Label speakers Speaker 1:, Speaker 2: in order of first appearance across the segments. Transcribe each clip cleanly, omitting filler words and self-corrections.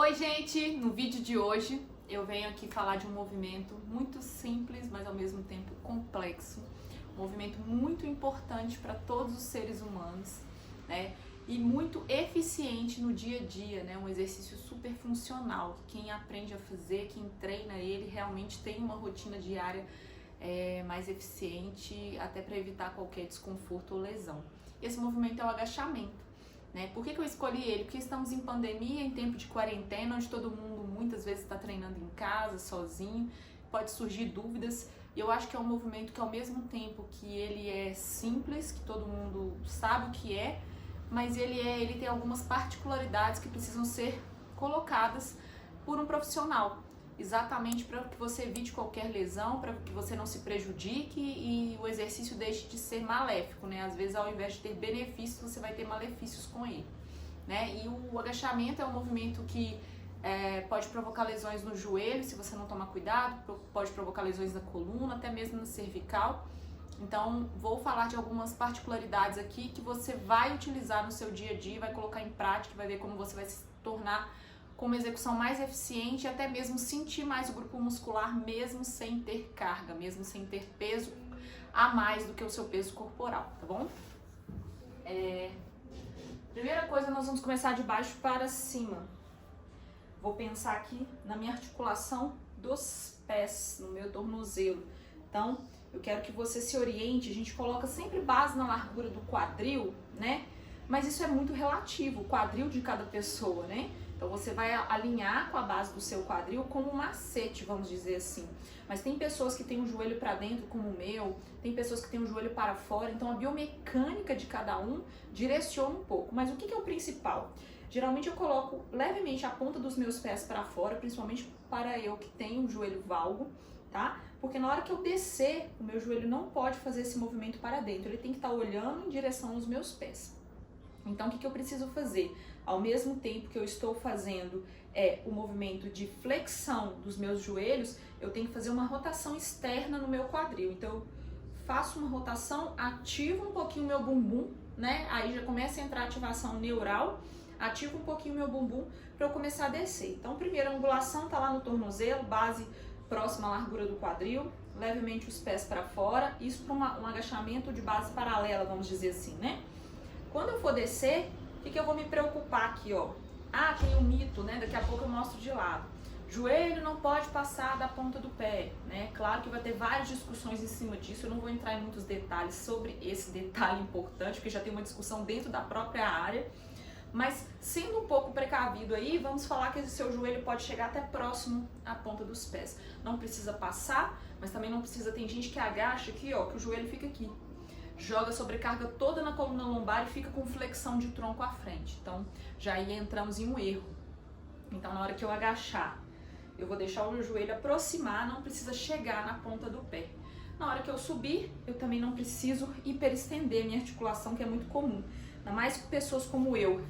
Speaker 1: Oi gente, no vídeo de hoje eu venho aqui falar de um movimento muito simples, mas ao mesmo tempo complexo, um movimento muito importante para todos os seres humanos, né? E muito eficiente no dia a dia, né? Um exercício super funcional, quem aprende a fazer, quem treina ele realmente tem uma rotina diária mais eficiente, até para evitar qualquer desconforto ou lesão. Esse movimento é o agachamento. Por que eu escolhi ele? Porque estamos em pandemia, em tempo de quarentena, onde todo mundo muitas vezes está treinando em casa, sozinho, pode surgir dúvidas. E eu acho que é um movimento que ao mesmo tempo que ele é simples, que todo mundo sabe o que é, mas ele tem algumas particularidades que precisam ser colocadas por um profissional. Exatamente para que você evite qualquer lesão, para que você não se prejudique e o exercício deixe de ser maléfico, né? Às vezes, ao invés de ter benefícios, você vai ter malefícios com ele, né? E o agachamento é um movimento que pode provocar lesões no joelho, se você não tomar cuidado, pode provocar lesões na coluna, até mesmo na cervical. Então, vou falar de algumas particularidades aqui que você vai utilizar no seu dia a dia, vai colocar em prática, vai ver como você vai se tornar com uma execução mais eficiente e até mesmo sentir mais o grupo muscular, mesmo sem ter carga, mesmo sem ter peso a mais do que o seu peso corporal, tá bom? Primeira coisa, nós vamos começar de baixo para cima. Vou pensar aqui na minha articulação dos pés, no meu tornozelo. Então, eu quero que você se oriente, a gente coloca sempre base na largura do quadril, né? Mas isso é muito relativo, o quadril de cada pessoa, né? Então você vai alinhar com a base do seu quadril como um macete, vamos dizer assim. Mas tem pessoas que têm o joelho para dentro, como o meu, tem pessoas que têm o joelho para fora, então a biomecânica de cada um direciona um pouco. Mas o que é o principal? Geralmente eu coloco levemente a ponta dos meus pés para fora, principalmente para eu que tenho o joelho valgo, tá? Porque na hora que eu descer, o meu joelho não pode fazer esse movimento para dentro, ele tem que estar olhando em direção aos meus pés. Então o que eu preciso fazer? Ao mesmo tempo que eu estou fazendo o movimento de flexão dos meus joelhos, eu tenho que fazer uma rotação externa no meu quadril. Então eu faço uma rotação, ativo um pouquinho o meu bumbum, né? Aí já começa a entrar a ativação neural, ativo um pouquinho o meu bumbum para eu começar a descer. Então primeira angulação tá lá no tornozelo, base próxima à largura do quadril, levemente os pés para fora, isso para um agachamento de base paralela, vamos dizer assim, né? Quando eu for descer, o que eu vou me preocupar aqui, ó? Ah, tem um mito, né? Daqui a pouco eu mostro de lado. Joelho não pode passar da ponta do pé, né? Claro que vai ter várias discussões em cima disso, eu não vou entrar em muitos detalhes sobre esse detalhe importante, porque já tem uma discussão dentro da própria área. Mas, sendo um pouco precavido aí, vamos falar que o seu joelho pode chegar até próximo à ponta dos pés. Não precisa passar, mas também não precisa, tem gente que agacha aqui, ó, que o joelho fica aqui. Joga a sobrecarga toda na coluna lombar e fica com flexão de tronco à frente. Então, já aí entramos em um erro. Então, na hora que eu agachar, eu vou deixar o meu joelho aproximar, não precisa chegar na ponta do pé. Na hora que eu subir, eu também não preciso hiperestender minha articulação, que é muito comum. Ainda mais com pessoas como eu,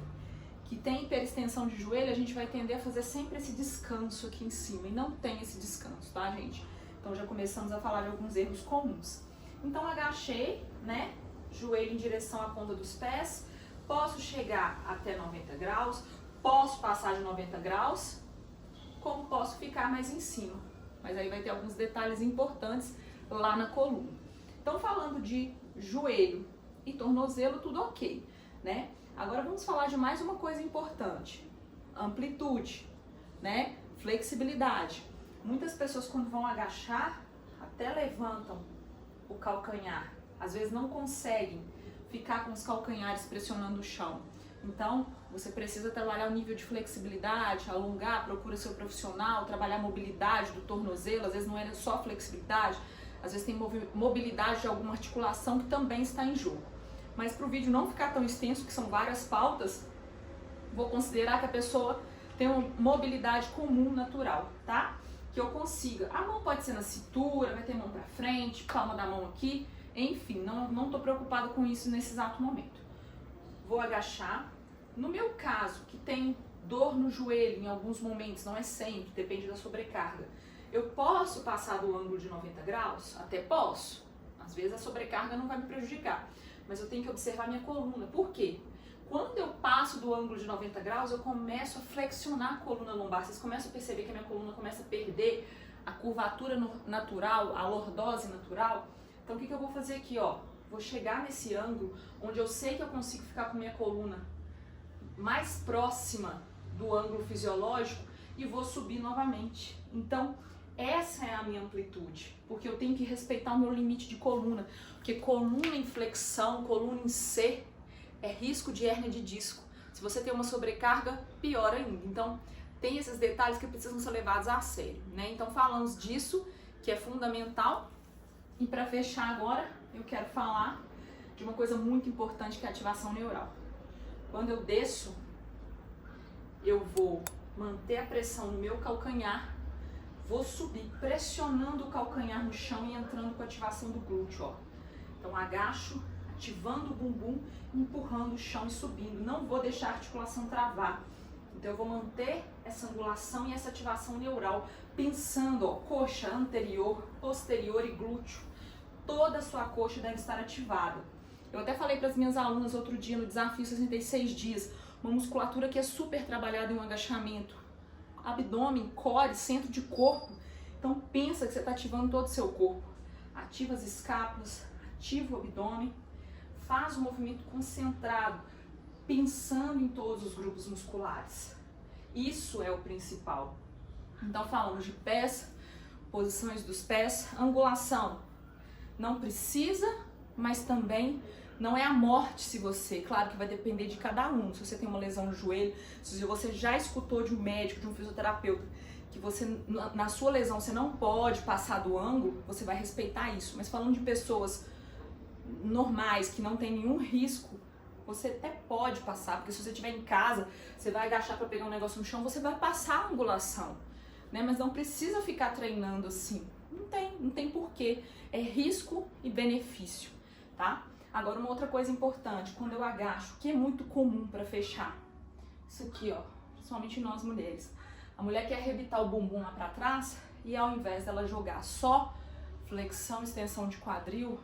Speaker 1: que tem hiperextensão de joelho, a gente vai tender a fazer sempre esse descanso aqui em cima. E não tem esse descanso, tá, gente? Então, já começamos a falar de alguns erros comuns. Então agachei, né, joelho em direção à ponta dos pés, posso chegar até 90 graus, posso passar de 90 graus, como posso ficar mais em cima. Mas aí vai ter alguns detalhes importantes lá na coluna. Então falando de joelho e tornozelo, tudo ok, né? Agora vamos falar de mais uma coisa importante, amplitude, né, flexibilidade. Muitas pessoas quando vão agachar, até levantam o calcanhar, às vezes não conseguem ficar com os calcanhares pressionando o chão. Então, você precisa trabalhar o nível de flexibilidade, alongar, procura seu profissional, trabalhar a mobilidade do tornozelo, às vezes não é só flexibilidade, às vezes tem mobilidade de alguma articulação que também está em jogo. Mas para o vídeo não ficar tão extenso, que são várias pautas, vou considerar que a pessoa tem uma mobilidade comum, natural, tá? Que eu consiga. A mão pode ser na cintura, vai ter mão pra frente, palma da mão aqui, enfim, não tô preocupada com isso nesse exato momento. Vou agachar. No meu caso, que tem dor no joelho em alguns momentos, não é sempre, depende da sobrecarga, eu posso passar do ângulo de 90 graus? Até posso. Às vezes a sobrecarga não vai me prejudicar, mas eu tenho que observar minha coluna. Por quê? Quando eu passo do ângulo de 90 graus, eu começo a flexionar a coluna lombar. Vocês começam a perceber que a minha coluna começa a perder a curvatura natural, a lordose natural. Então o que eu vou fazer aqui, ó? Vou chegar nesse ângulo onde eu sei que eu consigo ficar com minha coluna mais próxima do ângulo fisiológico e vou subir novamente. Então essa é a minha amplitude, porque eu tenho que respeitar o meu limite de coluna, porque coluna em flexão, coluna em C, é risco de hérnia de disco. Se você tem uma sobrecarga, pior ainda. Então, tem esses detalhes que precisam ser levados a sério, né? Então, falamos disso, que é fundamental. E para fechar agora, eu quero falar de uma coisa muito importante, que é a ativação neural. Quando eu desço, eu vou manter a pressão no meu calcanhar, vou subir pressionando o calcanhar no chão e entrando com a ativação do glúteo, ó. Então, agacho, ativando o bumbum, empurrando o chão e subindo. Não vou deixar a articulação travar. Então eu vou manter essa angulação e essa ativação neural, pensando, ó, coxa anterior, posterior e glúteo. Toda a sua coxa deve estar ativada. Eu até falei para as minhas alunas outro dia no desafio 66 dias, uma musculatura que é super trabalhada em um agachamento. Abdômen, core, centro de corpo. Então pensa que você está ativando todo o seu corpo. Ativa as escápulas, ativa o abdômen. Faz um movimento concentrado, pensando em todos os grupos musculares. Isso é o principal. Então falamos de pés, posições dos pés, angulação. Não precisa, mas também não é a morte se você, claro que vai depender de cada um. Se você tem uma lesão no joelho, se você já escutou de um médico, de um fisioterapeuta, que você, na sua lesão, você não pode passar do ângulo, você vai respeitar isso. Mas falando de pessoas normais, que não tem nenhum risco, você até pode passar, porque se você estiver em casa, você vai agachar para pegar um negócio no chão, você vai passar a angulação, né? Mas não precisa ficar treinando assim, não tem porquê, é risco e benefício, tá? Agora uma outra coisa importante, quando eu agacho, que é muito comum para fechar, isso aqui, ó, principalmente nós mulheres, a mulher quer arrebitar o bumbum lá para trás e ao invés dela jogar só flexão, extensão de quadril,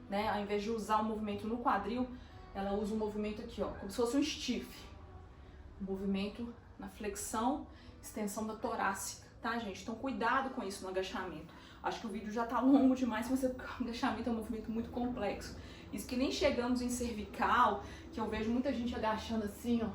Speaker 1: né? Ao invés de usar o movimento no quadril, ela usa o movimento aqui, ó, como se fosse um stiff. Movimento na flexão, extensão da torácica, tá, gente? Então, cuidado com isso no agachamento. Acho que o vídeo já tá longo demais, mas o agachamento é um movimento muito complexo. Isso que nem chegamos em cervical, que eu vejo muita gente agachando assim, ó,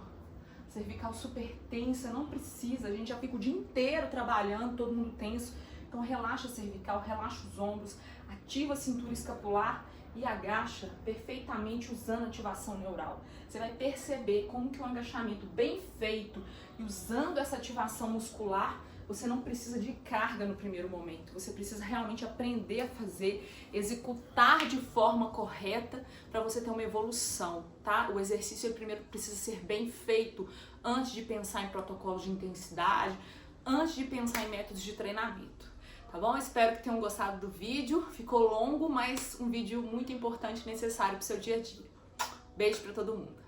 Speaker 1: cervical super tensa, não precisa, a gente já fica o dia inteiro trabalhando, todo mundo tenso. Então, relaxa a cervical, relaxa os ombros, ativa a cintura escapular e agacha perfeitamente usando a ativação neural. Você vai perceber como que um agachamento bem feito e usando essa ativação muscular, você não precisa de carga no primeiro momento. Você precisa realmente aprender a fazer, executar de forma correta para você ter uma evolução, tá? O exercício primeiro precisa ser bem feito antes de pensar em protocolos de intensidade, antes de pensar em métodos de treinamento. Tá bom? Espero que tenham gostado do vídeo. Ficou longo, mas um vídeo muito importante e necessário para o seu dia a dia. Beijo para todo mundo.